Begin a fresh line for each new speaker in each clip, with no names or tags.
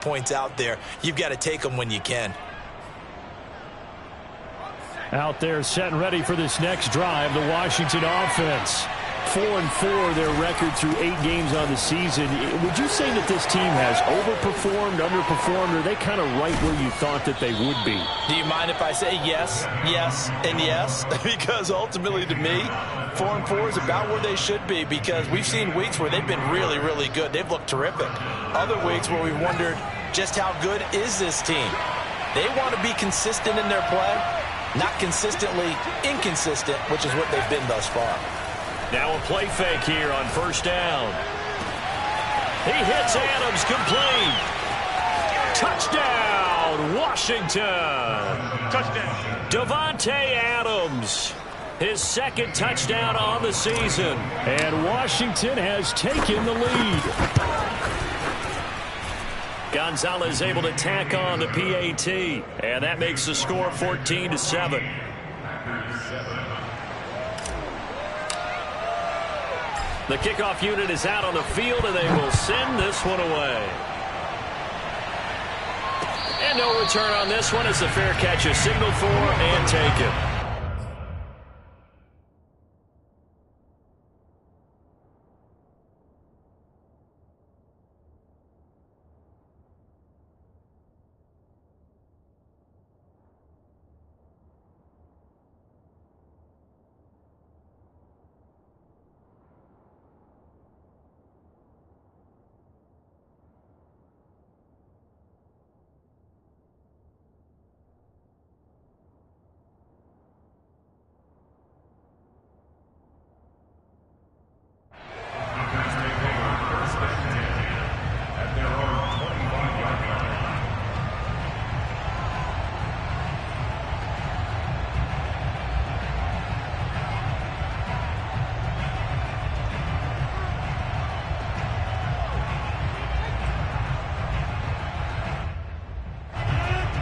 points out there. You've got to take them when you can.
Out there set and ready for this next drive, the Washington offense. 4-4 their record through 8 games on the season. Would you say that this team has overperformed, underperformed, or are they kind of right where you thought that they would be?
Do you mind if I say yes, yes, and yes? Because ultimately to me, 4-4 is about where they should be, because we've seen weeks where they've been really, really good. They've looked terrific. Other weeks where we've wondered just how good is this team. They want to be consistent in their play, not consistently inconsistent, which is what they've been thus far.
Now a play fake here on first down. He hits Adams, complete. Touchdown, Washington.
Touchdown.
Davante Adams, his second touchdown on the season. And Washington has taken the lead. Gonzalez able to tack on the PAT. And that makes the score 14-7. The kickoff unit is out on the field, and they will send this one away. And no return on this one as the fair catch is signaled for and taken.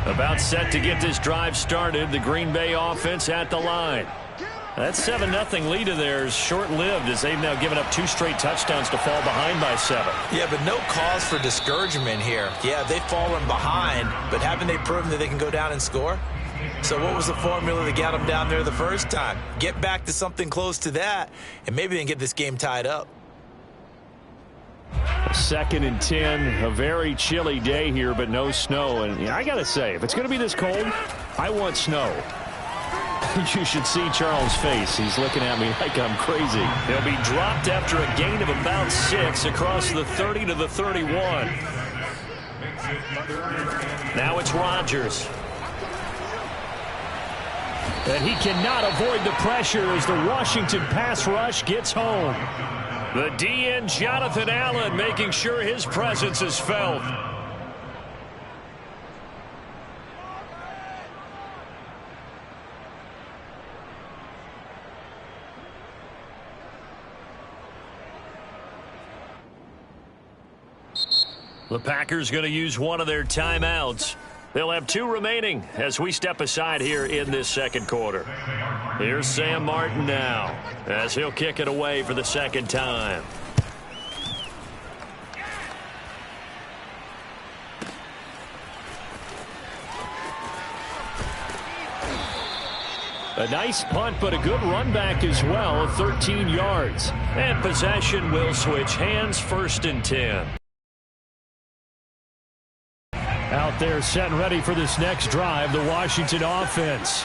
About set to get this drive started. The Green Bay offense at the line. That 7-0 lead of theirs short-lived as they've now given up 2 straight touchdowns to fall behind by 7.
Yeah, but no cause for discouragement here. Yeah, they've fallen behind, but haven't they proven that they can go down and score? So what was the formula that got them down there the first time? Get back to something close to that, and maybe they can get this game tied up.
2nd and 10, a very chilly day here, but no snow. And I got to say, if it's going to be this cold, I want snow. You should see Charles' face. He's looking at me like I'm crazy. He'll be dropped after a gain of about 6 across the 30 to the 31. Now it's Rodgers. And he cannot avoid the pressure as the Washington pass rush gets home. The DN, Jonathan Allen, making sure his presence is felt. The Packers going to use one of their timeouts. They'll have 2 remaining as we step aside here in this second quarter. Here's Sam Martin now as he'll kick it away for the second time. A nice punt, but a good run back as well, 13 yards. And possession will switch hands, 1st and 10. Out there set and ready for this next drive, the Washington offense.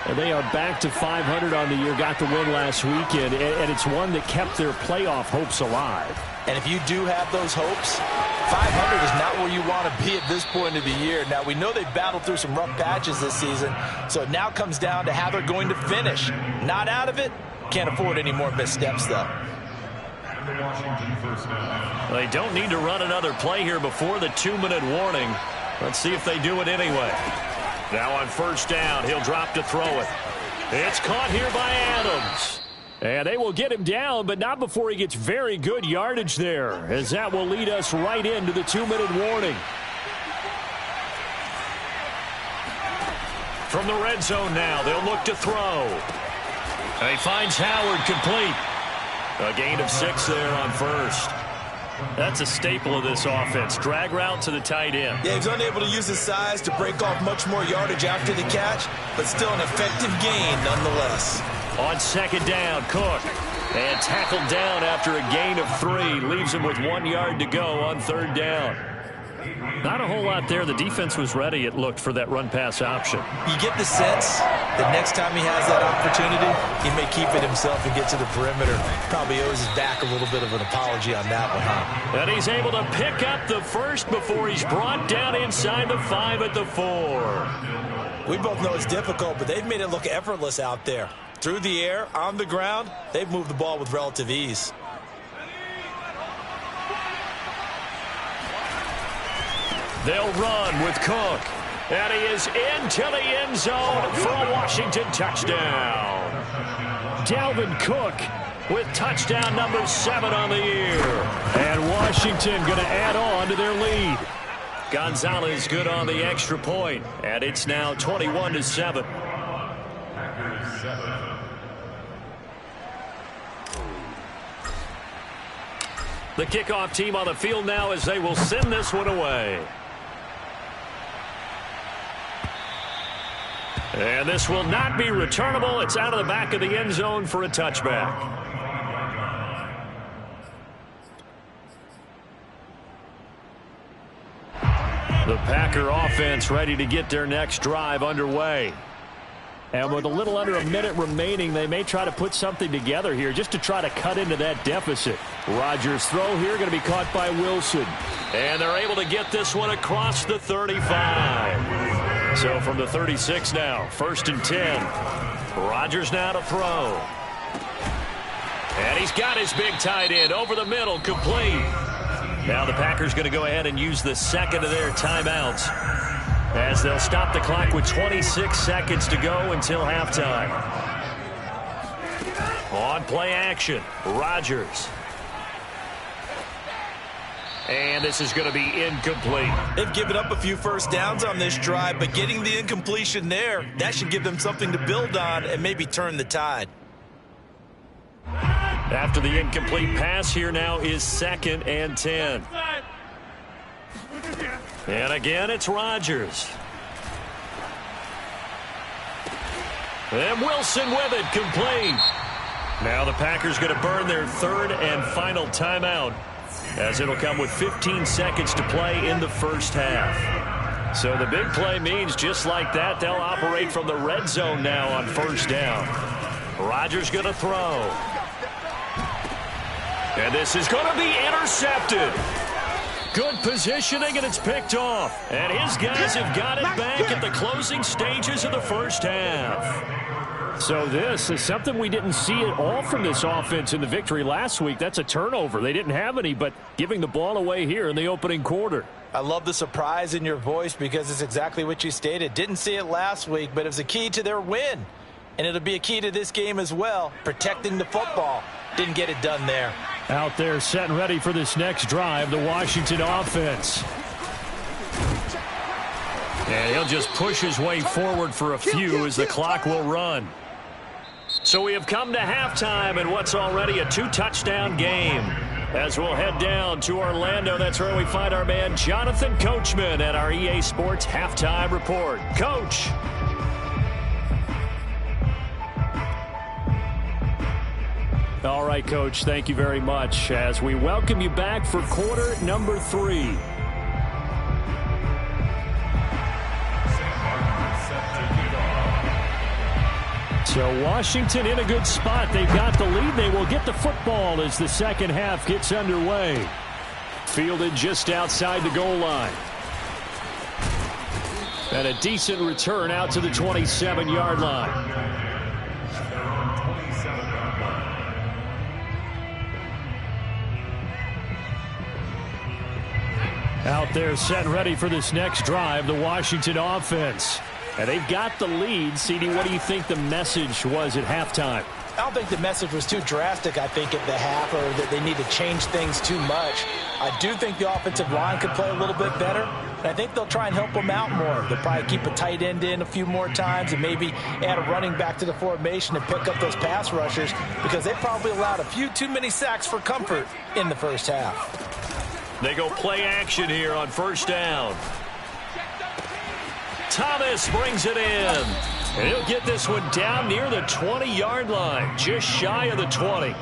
And they are back to 500 on the year, got the win last weekend, and it's one that kept their playoff hopes alive.
And if you do have those hopes, 500 is not where you want to be at this point of the year. Now, we know they've battled through some rough patches this season, so it now comes down to how they're going to finish. Not out of it, can't afford any more missteps, though.
They don't need to run another play here before the 2-minute warning. Let's see if they do it anyway. Now on first down, he'll drop to throw it. It's caught here by Adams. And they will get him down, but not before he gets very good yardage there, as that will lead us right into the 2-minute warning. From the red zone now, they'll look to throw. And he finds Howard complete. A gain of 6 there on first. That's a staple of this offense. Drag route to the tight end.
Yeah, he's unable to use his size to break off much more yardage after the catch, but still an effective gain nonetheless.
On second down, Cook. And tackled down after a gain of 3. Leaves him with 1 yard to go on third down. Not a whole lot there. The defense was ready, it looked, for that run-pass option.
You get the sense that next time he has that opportunity, he may keep it himself and get to the perimeter. Probably owes his back a little bit of an apology on that one, huh?
And he's able to pick up the first before he's brought down inside the 5 at the 4.
We both know it's difficult, but they've made it look effortless out there. Through the air, on the ground, they've moved the ball with relative ease.
They'll run with Cook. And he is into the end zone for a Washington touchdown. Dalvin Cook with touchdown number 7 on the year. And Washington going to add on to their lead. Gonzalez good on the extra point. And it's now 21-7. The kickoff team on the field now as they will send this one away. And this will not be returnable. It's out of the back of the end zone for a touchback. The Packer offense ready to get their next drive underway. And with a little under a minute remaining, they may try to put something together here just to try to cut into that deficit. Rodgers' throw here going to be caught by Wilson. And they're able to get this one across the 35. So from the 36 now, 1st and 10. Rodgers now to throw. And he's got his big tight end over the middle, complete. Now the Packers going to go ahead and use the second of their timeouts, as they'll stop the clock with 26 seconds to go until halftime. On play action, Rodgers. And this is going to be incomplete.
They've given up a few first downs on this drive, but getting the incompletion there, that should give them something to build on and maybe turn the tide.
After the incomplete pass, here now is 2nd and 10. And again, it's Rodgers. And Wilson with it, complete. Now the Packers going to burn their 3rd and final timeout, as it'll come with 15 seconds to play in the first half. So the big play means just like that, they'll operate from the red zone now on 1st down. Rodgers going to throw. And this is going to be intercepted. Good positioning, and it's picked off. And his guys have got it back at the closing stages of the first half. So this is something we didn't see at all from this offense in the victory last week. That's a turnover. They didn't have any, but giving the ball away here in the opening quarter.
I love the surprise in your voice because it's exactly what you stated. Didn't see it last week, but it was a key to their win. And it'll be a key to this game as well, protecting the football. Didn't get it done there.
Out there set and ready for this next drive, the Washington offense. And he'll just push his way forward for a few as the clock will run. So we have come to halftime in what's already a 2-touchdown game. As we'll head down to Orlando, that's where we find our man Jonathan Coachman at our EA Sports Halftime Report. Coach. All right, Coach, thank you very much as we welcome you back for quarter number 3. So Washington in a good spot. They've got the lead. They will get the football as the second half gets underway. Fielded just outside the goal line. And a decent return out to the 27-yard line. Out there set and ready for this next drive, the Washington offense. And they've got the lead. CD, what do you think the message was at halftime?
I don't think the message was too drastic, I think, at the half, or that they need to change things too much. I do think the offensive line could play a little bit better, and I think they'll try and help them out more. They'll probably keep a tight end in a few more times and maybe add a running back to the formation and pick up those pass rushers, because they probably allowed a few too many sacks for comfort in the first half.
They go play action here on first down. Thomas brings it in. And he'll get this one down near the 20-yard line, just shy of the 20.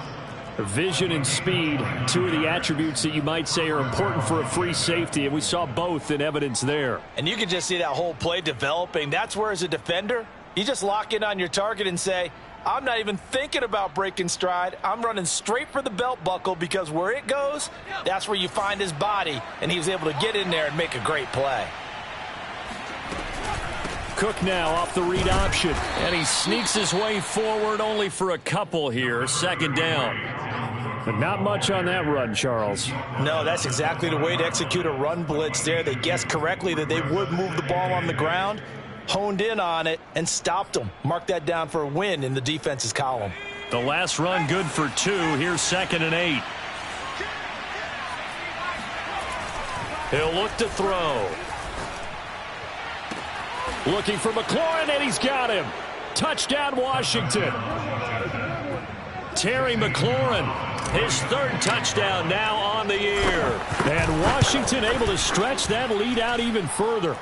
Vision and speed, two of the attributes that you might say are important for a free safety, and we saw both in evidence there.
And you can just see that whole play developing. That's where, as a defender, you just lock in on your target and say, I'm not even thinking about breaking stride. I'm running straight for the belt buckle, because where it goes, that's where you find his body, and he was able to get in there and make a great play.
Cook now off the read option.
And he sneaks his way forward only for a couple here. Second down.
But not much on that run, Charles.
No, that's exactly the way to execute a run blitz there. They guessed correctly that they would move the ball on the ground, honed in on it, and stopped them. Mark that down for a win in the defense's column.
The last run good for 2. Here's 2nd and 8. He'll look to throw.
Looking for McLaurin, and he's got him. Touchdown, Washington.
Terry McLaurin, his 3rd touchdown now on the year.
And Washington able to stretch that lead out even further.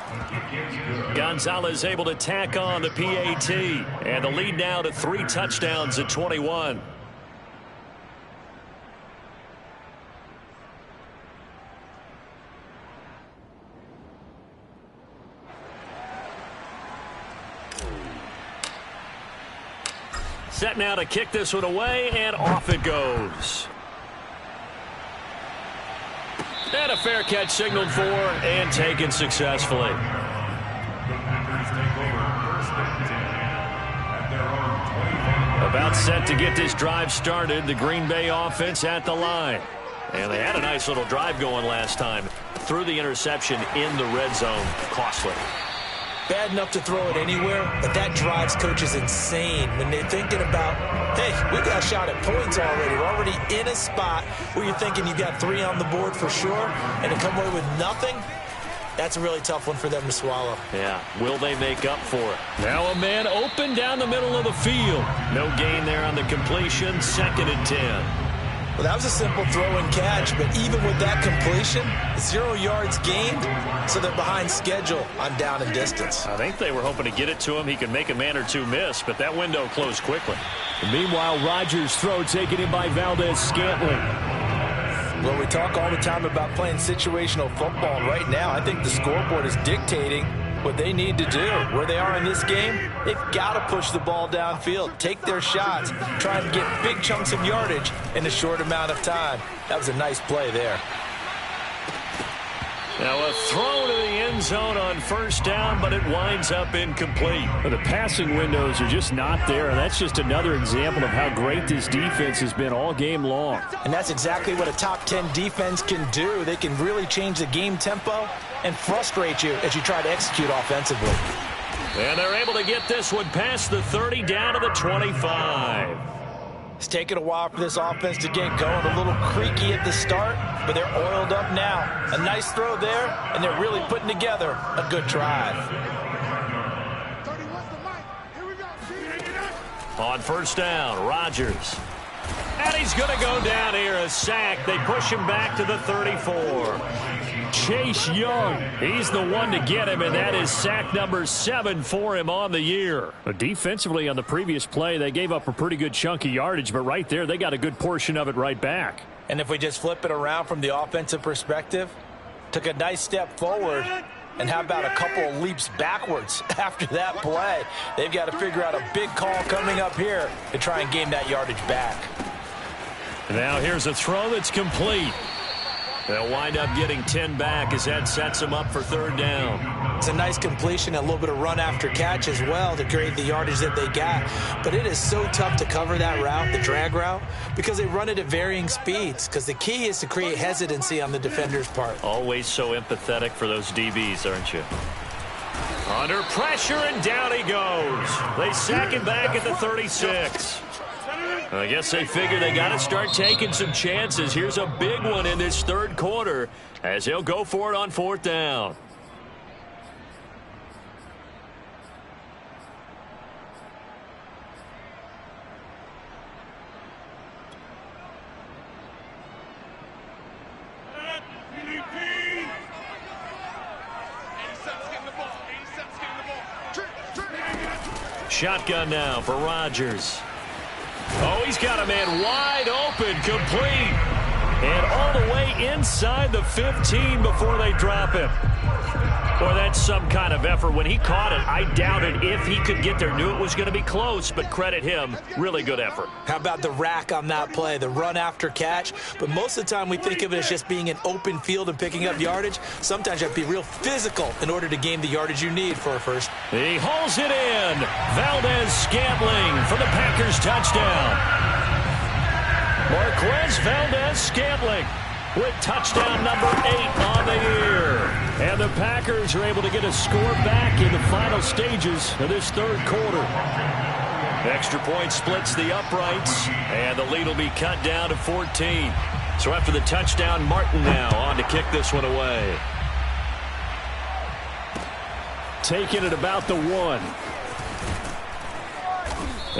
Gonzalez able to tack on the PAT. And the lead now to 3 touchdowns at 21. Set now to kick this one away, and off it goes. And a fair catch signaled for and taken successfully. About set to get this drive started. The Green Bay offense at the line. And they had a nice little drive going last time. Threw the interception in the red zone. Costly.
Bad enough to throw it anywhere, but that drives coaches insane when they're thinking about, hey, we got a shot at points already. We're already in a spot where you're thinking you got 3 on the board for sure, and to come away with nothing, that's a really tough one for them to swallow.
Yeah, will they make up for it? Now a man open down the middle of the field. No gain there on the completion, 2nd and 10.
Well, that was a simple throw and catch, but even with that completion, 0 yards gained, so they're behind schedule on down and distance.
I think they were hoping to get it to him. He could make a man or 2 miss, but that window closed quickly.
Meanwhile, Rodgers' throw taken in by Valdez-Scantling.
Well, we talk all the time about playing situational football. Right now, I think the scoreboard is dictating what they need to do. Where they are in this game, they've got to push the ball downfield, take their shots, try and get big chunks of yardage in a short amount of time. That was a nice play there.
Now a throw to the end zone on first down, but it winds up incomplete.
The passing windows are just not there. That's just another example of how great this defense has been all game long.
And that's exactly what a top 10 defense can do. They can really change the game tempo and frustrate you as you try to execute offensively.
And they're able to get this one past the 30 down to the 25.
It's taken a while for this offense to get going. A little creaky at the start, but they're oiled up now. A nice throw there, and they're really putting together a good drive.
On first down, Rodgers. And he's going to go down here, a sack. They push him back to the 34.
Chase Young, he's the one to get him, and that is sack number 7 for him on the year. Defensively on the previous play, they gave up a pretty good chunk of yardage, but right there, they got a good portion of it right back.
And if we just flip it around from the offensive perspective, took a nice step forward, and how about a couple of leaps backwards after that play? They've got to figure out a big call coming up here to try and gain that yardage back.
Now here's a throw that's complete. They'll wind up getting 10 back as that sets them up for third down.
It's a nice completion, a little bit of run after catch as well to create the yardage that they got. But it is so tough to cover that route, the drag route, because they run it at varying speeds. Because the key is to create hesitancy on the defender's part.
Always so empathetic for those DBs, aren't you? Under pressure, and down he goes. They sack him back at the 36. I guess they figure they got to start taking some chances. Here's a big one in this third quarter as he'll go for it on fourth down. Shotgun now for Rodgers. Oh, he's got a man wide open, complete. And all the way inside the 15 before they drop him. Boy, that's some kind of effort. When he caught it, I doubted if he could get there. Knew it was going to be close, but credit him. Really good effort.
How about the rack on that play, the run after catch? But most of the time we think of it as just being an open field and picking up yardage. Sometimes you have to be real physical in order to gain the yardage you need for a first.
He hauls it in. Valdez-Scantling for the Packers touchdown. Marquez Valdez-Scantling with touchdown number 8 on the year. And the Packers are able to get a score back in the final stages of this third quarter. Extra point splits the uprights, and the lead will be cut down to 14. So after the touchdown, Martin now on to kick this one away.
Taking it about the 1.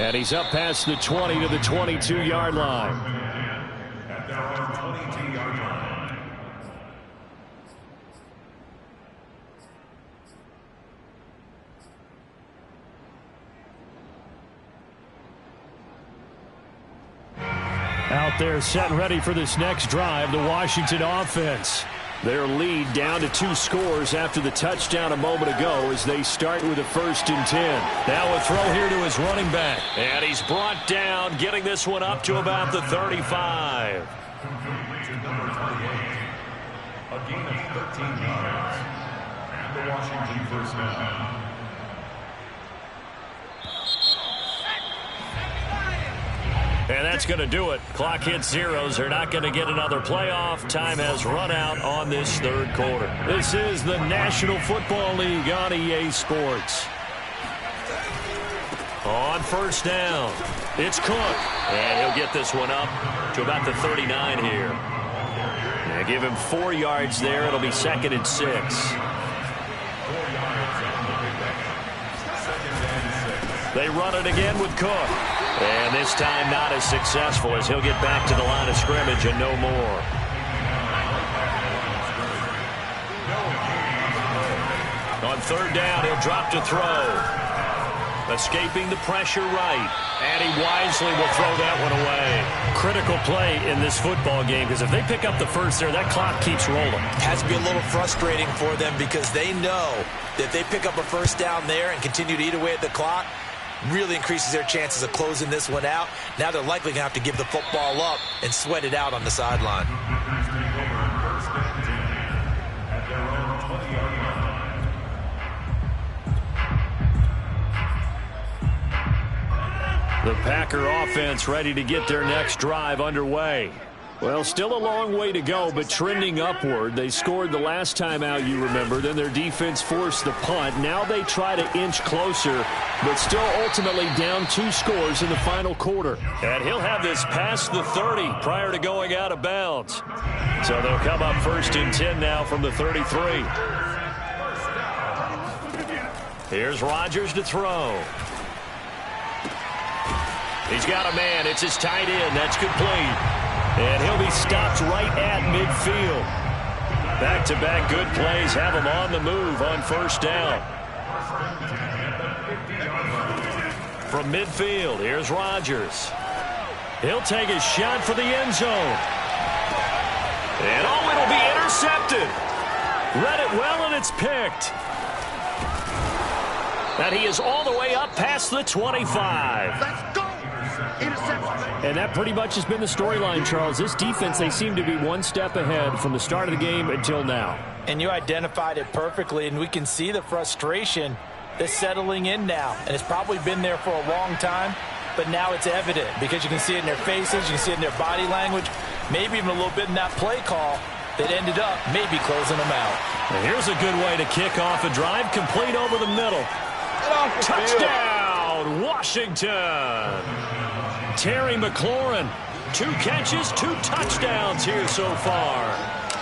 And he's up past the 20 to the 22-yard line. Out there set and ready for this next drive, the Washington offense. Their lead down to 2 scores after the touchdown a moment ago as they start with a 1st and 10.
Now a throw here to his running back. And he's brought down, getting this one up to about the 35.
A gain of 13 yards. And the Washington first down.
And that's going to do it. Clock hits zeros. They're not going to get another playoff. Time has run out on this third quarter. This is the National Football League on EA Sports. On first down, it's Cook. And he'll get this one up to about the 39 here. They give him 4 yards there. It'll be 2nd and 6. They run it again with Cook. And this time not as successful as he'll get back to the line of scrimmage and no more. On third down, he'll drop to throw. Escaping the pressure right. And he wisely will throw that one away.
Critical play in this football game because if they pick up the first there, that clock keeps rolling.
Has to be a little frustrating for them because they know that if they pick up a first down there and continue to eat away at the clock, really increases their chances of closing this one out. Now they're likely going to have to give the football up and sweat it out on the sideline.
The Packer offense ready to get their next drive underway.
Well, still a long way to go, but trending upward. They scored the last time out, you remember. Then their defense forced the punt. Now they try to inch closer, but still ultimately down 2 scores in the final quarter.
And he'll have this past the 30 prior to going out of bounds. So they'll come up 1st and 10 now from the 33. Here's Rodgers to throw. He's got a man. It's his tight end. That's complete. And he'll be stopped right at midfield. Back-to-back good plays have him on the move on first down. From midfield, here's Rodgers. He'll take a shot for the end zone. And oh, it'll be intercepted. Read it well, and it's picked. And he is all the way up past the 25.
Let's go! Interception.
And that pretty much has been the storyline, Charles. This defense, they seem to be one step ahead from the start of the game until now.
And you identified it perfectly, and we can see the frustration that's settling in now. And it's probably been there for a long time, but now it's evident because you can see it in their faces, you can see it in their body language, maybe even a little bit in that play call that ended up maybe closing them out.
And here's a good way to kick off a drive, complete over the middle. Touchdown, Washington. Terry McLaurin, 2 catches, 2 touchdowns here so far.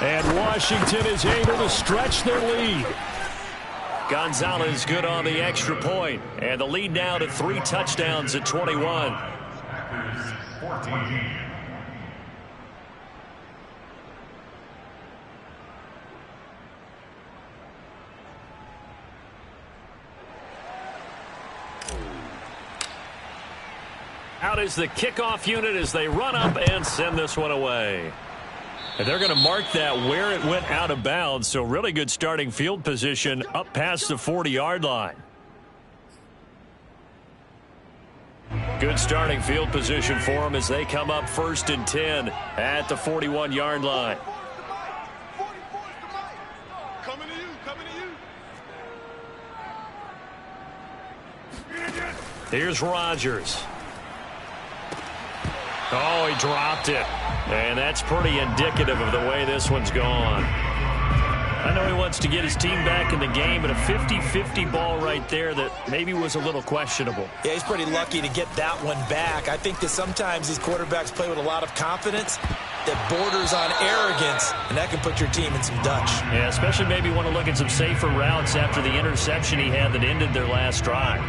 And Washington is able to stretch their lead.
Gonzalez good on the extra point. And the lead now to 3 touchdowns at 21.
14.
out is the kickoff unit as they run up and send this one away. And they're going to mark that where it went out of bounds, so really good starting field position up past the 40-yard line. Good starting field position for them as they come up 1st and 10 at the 41-yard line.
Coming to you, coming to you.
Here's Rodgers. Oh, he dropped it. And that's pretty indicative of the way this one's gone. I know he wants to get his team back in the game, but a 50-50 ball right there that maybe was a little questionable.
Yeah, he's pretty lucky to get that one back. I think that sometimes these quarterbacks play with a lot of confidence that borders on arrogance, and that can put your team in some Dutch.
Yeah, especially maybe want to look at some safer routes after the interception he had that ended their last drive.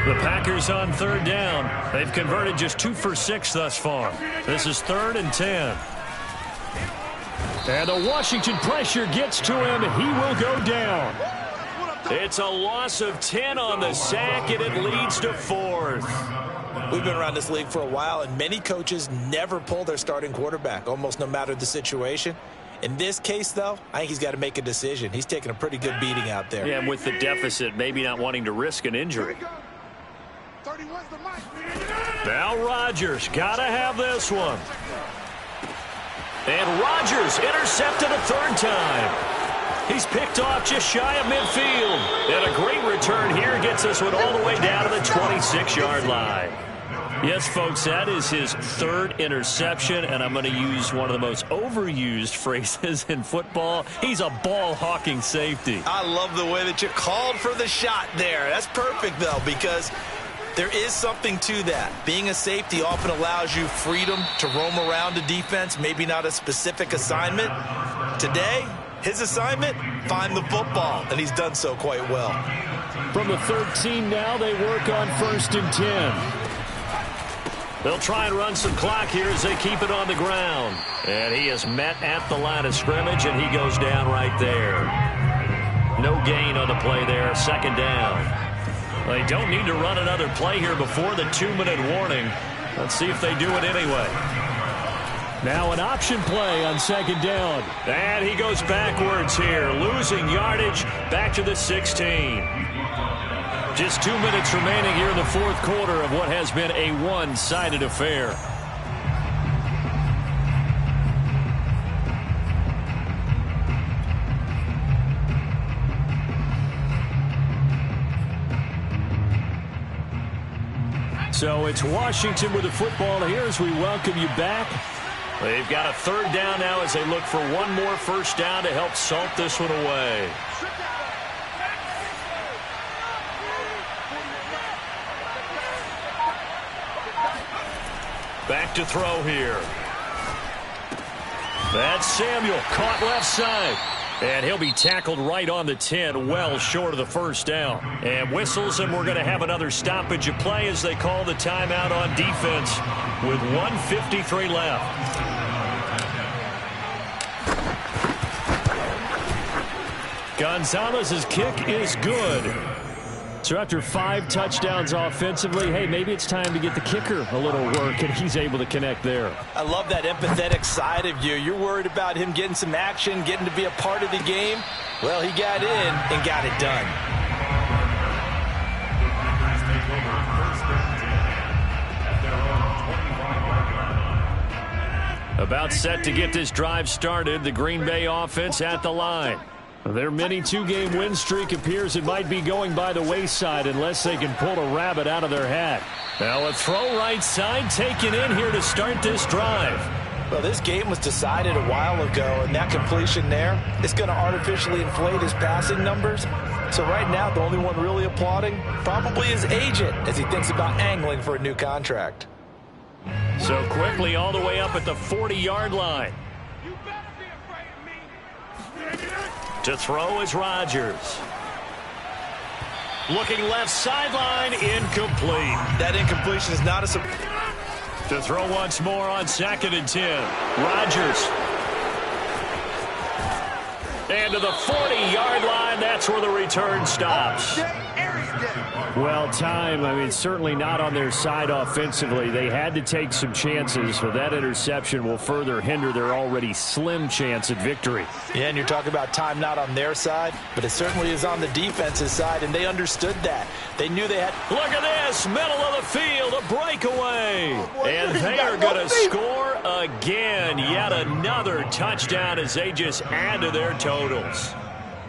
The Packers on 3rd down. They've converted just 2 for 6 thus far. This is 3rd and 10.
And the Washington pressure gets to him. He will go down.
It's a loss of 10 on the sack, and it leads to 4th.
We've been around this league for a while, and many coaches never pull their starting quarterback, almost no matter the situation. In this case, though, I think he's got to make a decision. He's taking a pretty good beating out there.
Yeah, and with the deficit, maybe not wanting to risk an injury. Now Rodgers, got to have this one. And Rodgers intercepted a 3rd time. He's picked off just shy of midfield. And a great return here gets this one all the way down to the 26-yard line. Yes, folks, that is his 3rd interception, and I'm going to use one of the most overused phrases in football. He's a ball-hawking safety.
I love the way that you called for the shot there. That's perfect, though, because there is something to that. Being a safety often allows you freedom to roam around a defense, maybe not a specific assignment. Today, his assignment, find the football, and he's done so quite well.
From the 13 now, they work on 1st and 10.
They'll try and run some clock here as they keep it on the ground. And he is met at the line of scrimmage, and he goes down right there. No gain on the play there, 2nd down. They don't need to run another play here before the 2-minute warning. Let's see if they do it anyway.
Now an option play on 2nd down.
And he goes backwards here, losing yardage back to the 16. Just 2 minutes remaining here in the 4th quarter of what has been a one-sided affair.
So it's Washington with the football here as we welcome you back.
They've got a 3rd down now as they look for one more 1st down to help salt this one away. Back to throw here. That's Samuel, caught left side. And he'll be tackled right on the 10, well short of the 1st down. And whistles, and we're going to have another stoppage of play as they call the timeout on defense with 1:53 left.
Gonzalez's kick is good. So after 5 touchdowns offensively, hey, maybe it's time to get the kicker a little work, and he's able to connect there.
I love that empathetic side of you. You're worried about him getting some action, getting to be a part of the game. Well, he got in and got it done.
About set to get this drive started, the Green Bay offense at the line.
Their mini 2-game win streak appears it might be going by the wayside unless they can pull a rabbit out of their hat.
Now a throw right side taken in here to start this drive.
Well, this game was decided a while ago, and that completion there is going to artificially inflate his passing numbers. So right now, the only one really applauding probably his agent as he thinks about angling for a new contract.
So quickly all the way up at the 40-yard line. To throw is Rodgers. Looking left sideline, incomplete.
That incompletion is not a surprise.
To throw once more on 2nd and 10. Rodgers. And to the 40-yard line, that's where the return stops.
Well, time, I mean, certainly not on their side offensively. They had to take some chances, so that interception will further hinder their already slim chance at victory.
Yeah, and you're talking about time not on their side, but it certainly is on the defense's side, and they understood that. They knew they had...
Look at this, middle of the field, a breakaway. And they are going to score again. Yet another touchdown as they just add to their totals.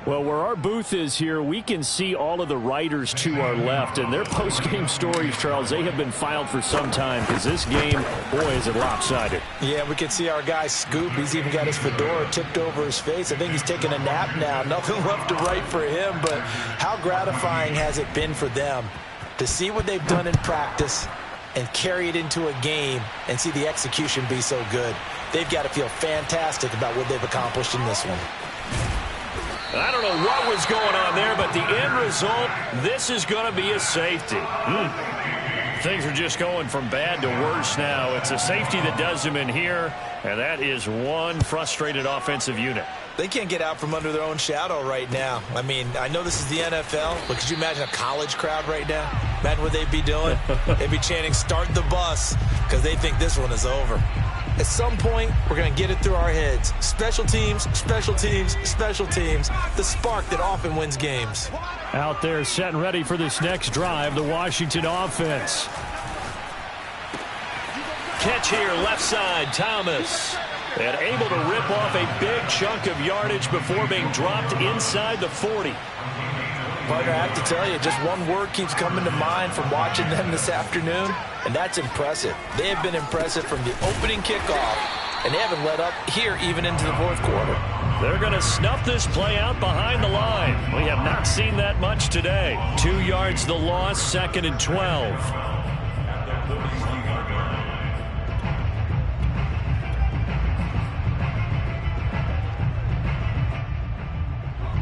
Well, where our booth is here, we can see all of the writers to our left, and their post-game stories, Charles, they have been filed for some time because this game, boy, is it lopsided.
Yeah, we can see our guy Scoop. He's even got his fedora tipped over his face. I think he's taking a nap now. Nothing left to write for him, but how gratifying has it been for them to see what they've done in practice and carry it into a game and see the execution be so good. They've got to feel fantastic about what they've accomplished in this one.
I don't know what was going on there, but the end result, this is going to be a safety.
Things are just going from bad to worse now. It's a safety that does them in here, and that is one frustrated offensive unit.
They can't get out from under their own shadow right now. I mean, I know this is the NFL, but could you imagine a college crowd right now? Imagine what they'd be doing. They'd be chanting, "Start the bus," because they think this one is over. At some point, we're going to get it through our heads. Special teams, special teams, special teams. The spark that often wins games.
Out there set and ready for this next drive, the Washington offense.
Catch here, left side, Thomas. And able to rip off a big chunk of yardage before being dropped inside the 40.
Partner, I have to tell you, just one word keeps coming to mind from watching them this afternoon, and that's impressive. They have been impressive from the opening kickoff, and they haven't let up here even into the fourth quarter.
They're going to snuff this play out behind the line. We have not seen that much today. 2 yards the loss, 2nd and 12.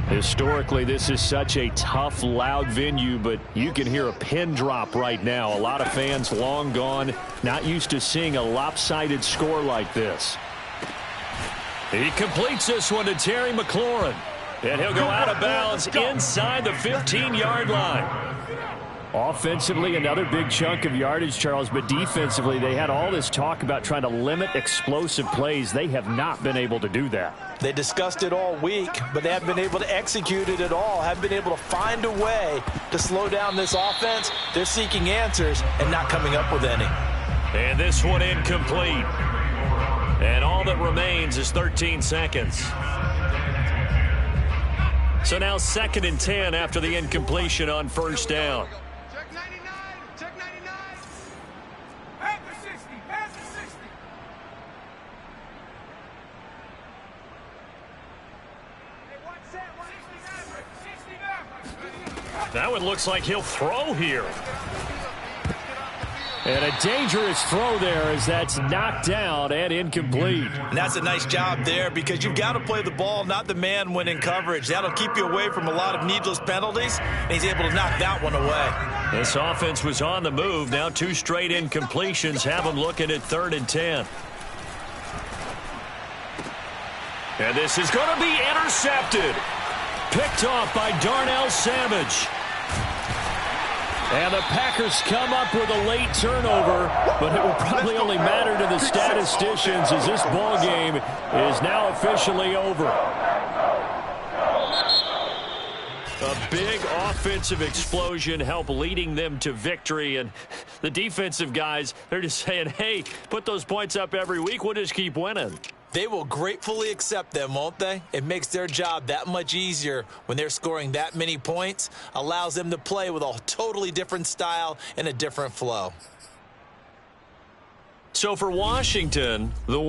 Historically, this is such a tough, loud venue, but you can hear a pin drop right now. A lot of fans long gone, not used to seeing a lopsided score like this.
He completes this one to Terry McLaurin. And he'll go out of bounds inside the 15-yard line.
Offensively, another big chunk of yardage, Charles, but defensively, they had all this talk about trying to limit explosive plays. They have not been able to do that.
They discussed it all week, but they haven't been able to execute it at all, haven't been able to find a way to slow down this offense. They're seeking answers and not coming up with any.
And this one incomplete. And all that remains is 13 seconds. So now 2nd and 10 after the incompletion on first down.
Check 99. Check 99. Pass the 60. Pass the 60. Hey, watch that. 69.
That one looks like he'll throw here.
And a dangerous throw there as that's knocked down and incomplete.
And that's a nice job there because you've got to play the ball, not the man when in coverage. That'll keep you away from a lot of needless penalties, and he's able to knock that one away.
This offense was on the move. Now 2 straight incompletions have them looking at 3rd and 10. And this is going to be intercepted. Picked off by Darnell Savage.
And the Packers come up with a late turnover, but it will probably only matter to the statisticians as this ball game is now officially over.
A big offensive explosion helped leading them to victory, and the defensive guys, they're just saying, hey, put those points up every week, we'll just keep winning.
They will gratefully accept them, won't they? It makes their job that much easier when they're scoring that many points, allows them to play with a totally different style and a different flow.
So for Washington, the